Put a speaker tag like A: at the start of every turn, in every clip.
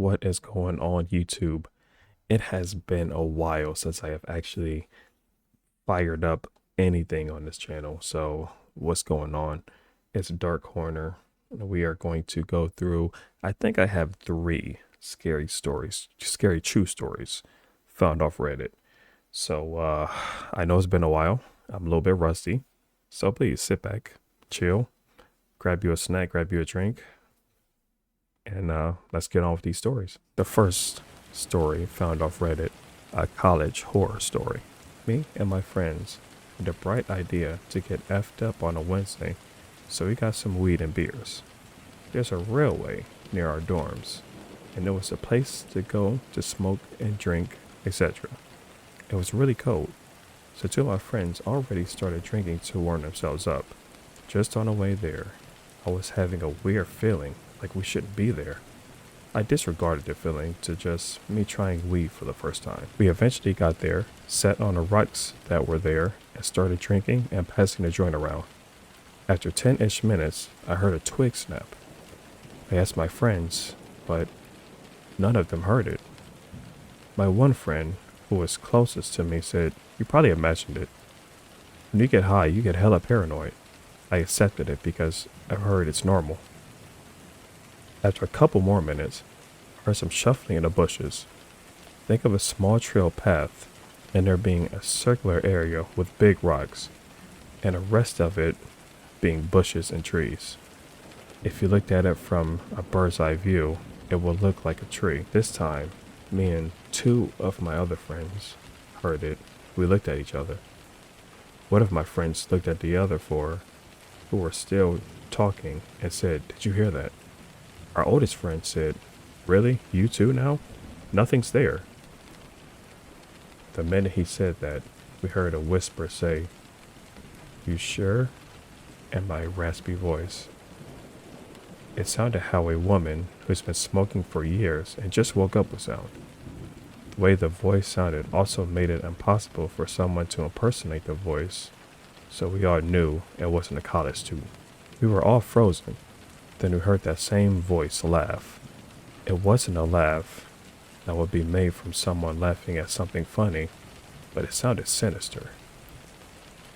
A: What is going on YouTube? It has been a while since I have actually fired up anything on this channel. So what's going on? It's Dark Corner. We are going to go through, I think I have 3 scary stories, scary true stories found off Reddit. So I know it's been a while. I'm a little bit rusty. So please sit back, chill, grab you a snack, grab you a drink, and let's get on with these stories. The first story found off Reddit, a college horror story. Me and my friends had a bright idea to get effed up on a Wednesday, so we got some weed and beers. There's a railway near our dorms, and there was a place to go to smoke and drink, etc. It was really cold, so two of my friends already started drinking to warm themselves up. Just on the way there, I was having a weird feeling like we shouldn't be there. I disregarded the feeling to just me trying weed for the first time. We eventually got there, sat on the rocks that were there, and started drinking and passing the joint around. After 10-ish minutes, I heard a twig snap. I asked my friends, but none of them heard it. My one friend, who was closest to me, said, "You probably imagined it. When you get high, you get hella paranoid." I accepted it because I've heard it's normal. After a couple more minutes, I heard some shuffling in the bushes. Think of a small trail path, and there being a circular area with big rocks, and the rest of it being bushes and trees. If you looked at it from a bird's eye view, it would look like a tree. This time, me and 2 of my other friends heard it. We looked at each other. One of my friends looked at the other 4, who were still talking, and said, "Did you hear that?" Our oldest friend said, "Really? You too now? Nothing's there." The minute he said that, we heard a whisper say, "You sure?" in my raspy voice. It sounded how a woman who's been smoking for years and just woke up would sound. The way the voice sounded also made it impossible for someone to impersonate the voice, so we all knew it wasn't a college student. We were all frozen. Then we heard that same voice laugh. It wasn't a laugh that would be made from someone laughing at something funny, but it sounded sinister.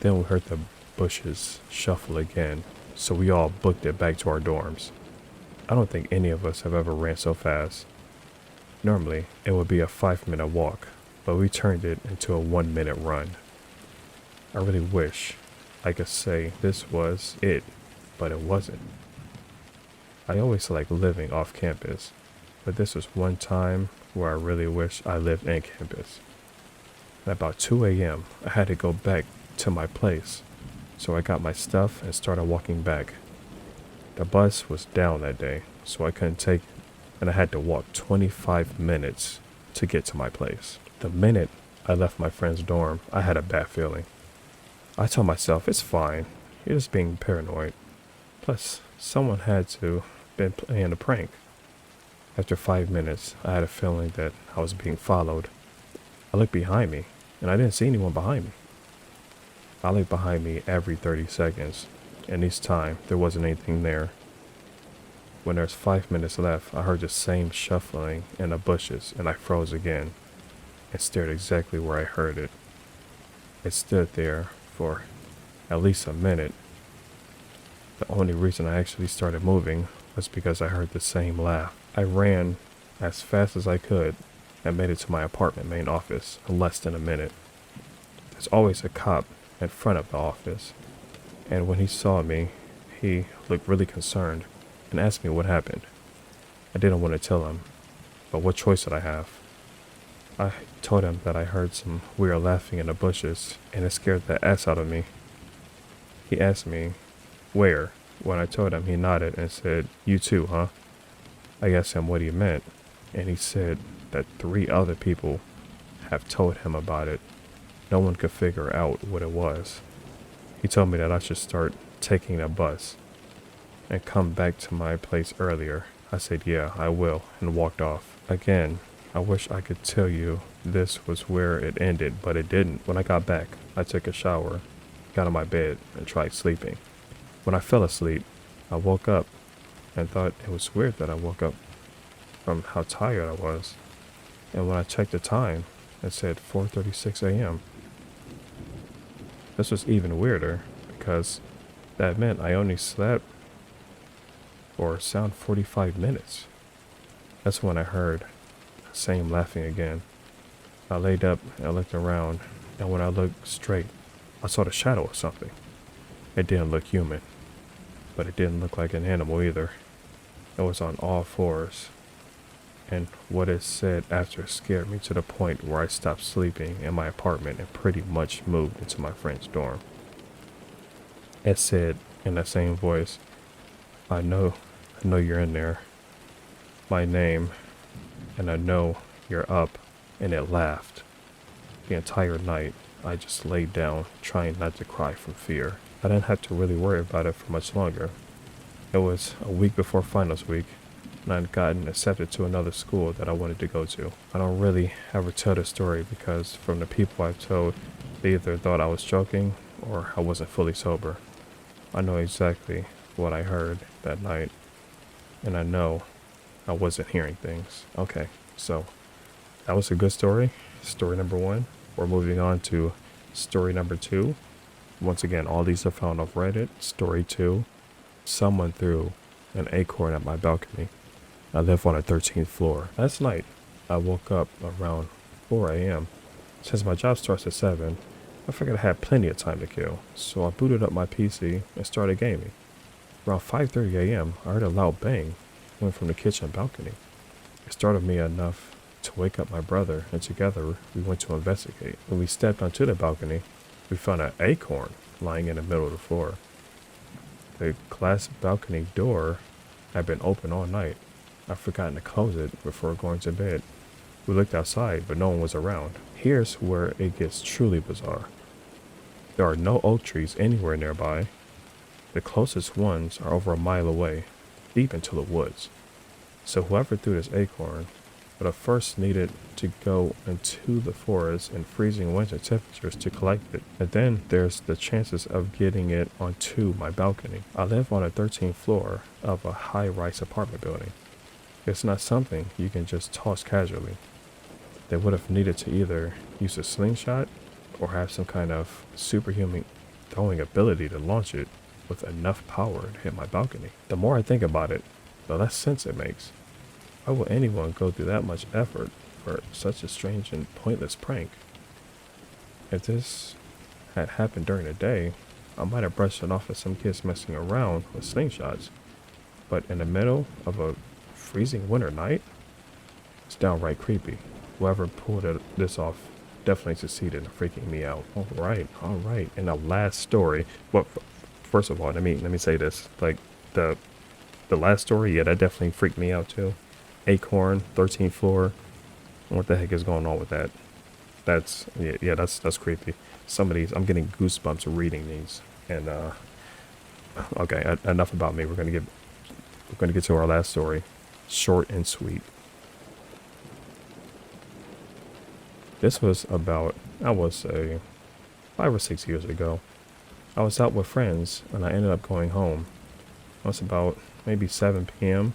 A: Then we heard the bushes shuffle again, so we all booked it back to our dorms. I don't think any of us have ever ran so fast. Normally, it would be a 5-minute walk, but we turned it into a 1-minute run. I really wish I could say this was it, but it wasn't. I always like living off campus, but this was one time where I really wish I lived in campus. At about 2 a.m., I had to go back to my place, so I got my stuff and started walking back. The bus was down that day, so I couldn't take it, and I had to walk 25 minutes to get to my place. The minute I left my friend's dorm, I had a bad feeling. I told myself, it's fine, you're just being paranoid. Plus, someone had to been playing a prank. After 5 minutes, I had a feeling that I was being followed. I looked behind me, and I didn't see anyone behind me. I looked behind me every 30 seconds, and each time there wasn't anything there. When there's 5 minutes left, I heard the same shuffling in the bushes, and I froze again and stared exactly where I heard it. It stood there for at least a minute. The only reason I actually started moving was because I heard the same laugh. I ran as fast as I could and made it to my apartment main office in less than a minute. There's always a cop in front of the office, and when he saw me, he looked really concerned and asked me what happened. I didn't want to tell him, but what choice did I have? I told him that I heard some weird laughing in the bushes, and it scared the ass out of me. He asked me, "Where?" When I told him, he nodded and said, "You too, huh?" I asked him what he meant, and he said that 3 other people have told him about it. No one could figure out what it was. He told me that I should start taking a bus and come back to my place earlier. I said, "Yeah, I will," and walked off. Again, I wish I could tell you this was where it ended, but it didn't. When I got back, I took a shower, got on my bed, and tried sleeping. When I fell asleep, I woke up and thought it was weird that I woke up. from how tired I was. And when I checked the time, it said 4:36 a.m. This was even weirder because that meant I only slept for a sound 45 minutes. That's when I heard the same laughing again. I laid up and looked around, and when I looked straight, I saw the shadow of something. It didn't look human, but it didn't look like an animal either. It was on all fours, and what it said after scared me to the point where I stopped sleeping in my apartment and pretty much moved into my friend's dorm. It said in that same voice, I know you're in there. My name, and I know you're up," and it laughed. The entire night, I just laid down, trying not to cry from fear. I didn't have to really worry about it for much longer. It was a week before finals week, and I'd gotten accepted to another school that I wanted to go to. I don't really ever tell the story because from the people I've told, they either thought I was joking or I wasn't fully sober. I know exactly what I heard that night, and I know I wasn't hearing things. Okay, so that was a good story. Story number 1. We're moving on to story number 2. Once again, all these are found off Reddit. Story 2. Someone threw an acorn at my balcony. I live on a 13th floor. Last night, I woke up around 4 a.m. Since my job starts at 7, I figured I had plenty of time to kill, so I booted up my PC and started gaming. Around 5:30 a.m., I heard a loud bang coming from the kitchen balcony. It startled me enough to wake up my brother, and together we went to investigate. When we stepped onto the balcony, we found an acorn lying in the middle of the floor. The glass balcony door had been open all night. I'd forgotten to close it before going to bed. We looked outside, but no one was around. Here's where it gets truly bizarre. There are no oak trees anywhere nearby. The closest ones are over a mile away, deep into the woods. So whoever threw this acorn would have first needed to go into the forest in freezing winter temperatures to collect it. And then there's the chances of getting it onto my balcony. I live on a 13th floor of a high-rise apartment building. It's not something you can just toss casually. They would have needed to either use a slingshot or have some kind of superhuman throwing ability to launch it with enough power to hit my balcony. The more I think about it, the less sense it makes. Why would anyone go through that much effort for such a strange and pointless prank? If this had happened during the day, I might have brushed it off as some kids messing around with slingshots. But in the middle of a freezing winter night, it's downright creepy. Whoever pulled this off definitely succeeded in freaking me out. All right. And the last story. Well, first of all, let me say this. Like the last story, yeah, that definitely freaked me out too. Acorn, 13th floor. What the heck is going on with that? That's creepy. Some of these, I'm getting goosebumps reading these. And okay, enough about me. We're gonna get to our last story. Short and sweet. This was about, I would say, 5 or 6 years ago. I was out with friends and I ended up going home. It was about maybe 7 p.m.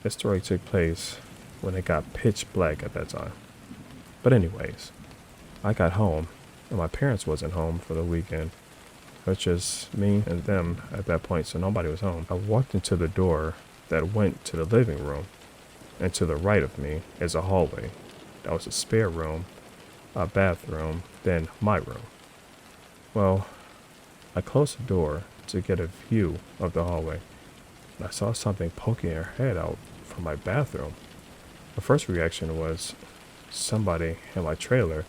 A: This story took place when it got pitch black at that time. But anyways, I got home and my parents wasn't home for the weekend. It was just me and them at that point, so nobody was home. I walked into the door that went to the living room, and to the right of me is a hallway. That was a spare room, a bathroom, then my room. Well, I closed the door to get a view of the hallway, and I saw something poking her head out from my bathroom. The first reaction was somebody in my trailer,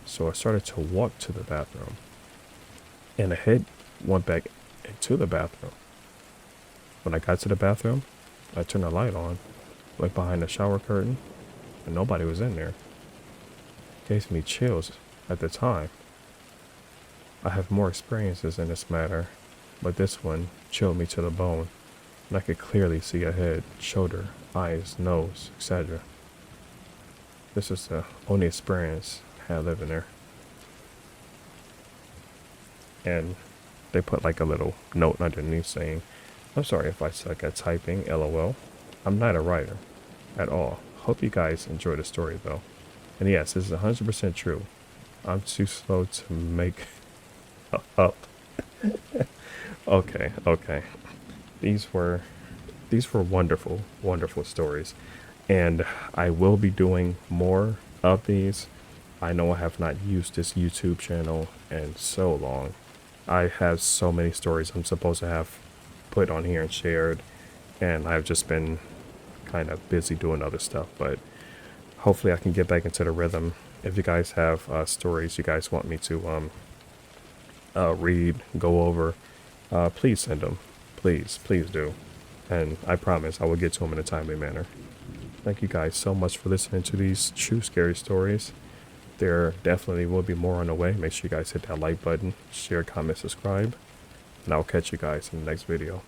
A: so I started to walk to the bathroom, and the head went back into the bathroom. When I got to the bathroom, I turned the light on, looked behind the shower curtain, and nobody was in there. It gave me chills at the time. I have more experiences in this matter, but this one chilled me to the bone, and I could clearly see a head, shoulder, eyes, nose, etc. This is the only experience I had living there. And they put like a little note underneath saying, "I'm sorry if I suck at typing, LOL. I'm not a writer." at all. Hope you guys enjoy the story though. And yes, this is 100% true. I'm too slow to make up. Okay, okay. These were wonderful, wonderful stories. And I will be doing more of these. I know I have not used this YouTube channel in so long. I have so many stories I'm supposed to have put on here and shared, and I've just been kind of busy doing other stuff, but hopefully I can get back into the rhythm. If you guys have stories you guys want me to read, go over, please send them. Please do. And I promise I will get to them in a timely manner. Thank you guys so much for listening to these true scary stories. There definitely will be more on the way. Make sure you guys hit that like button, share, comment, subscribe, and I'll catch you guys in the next video.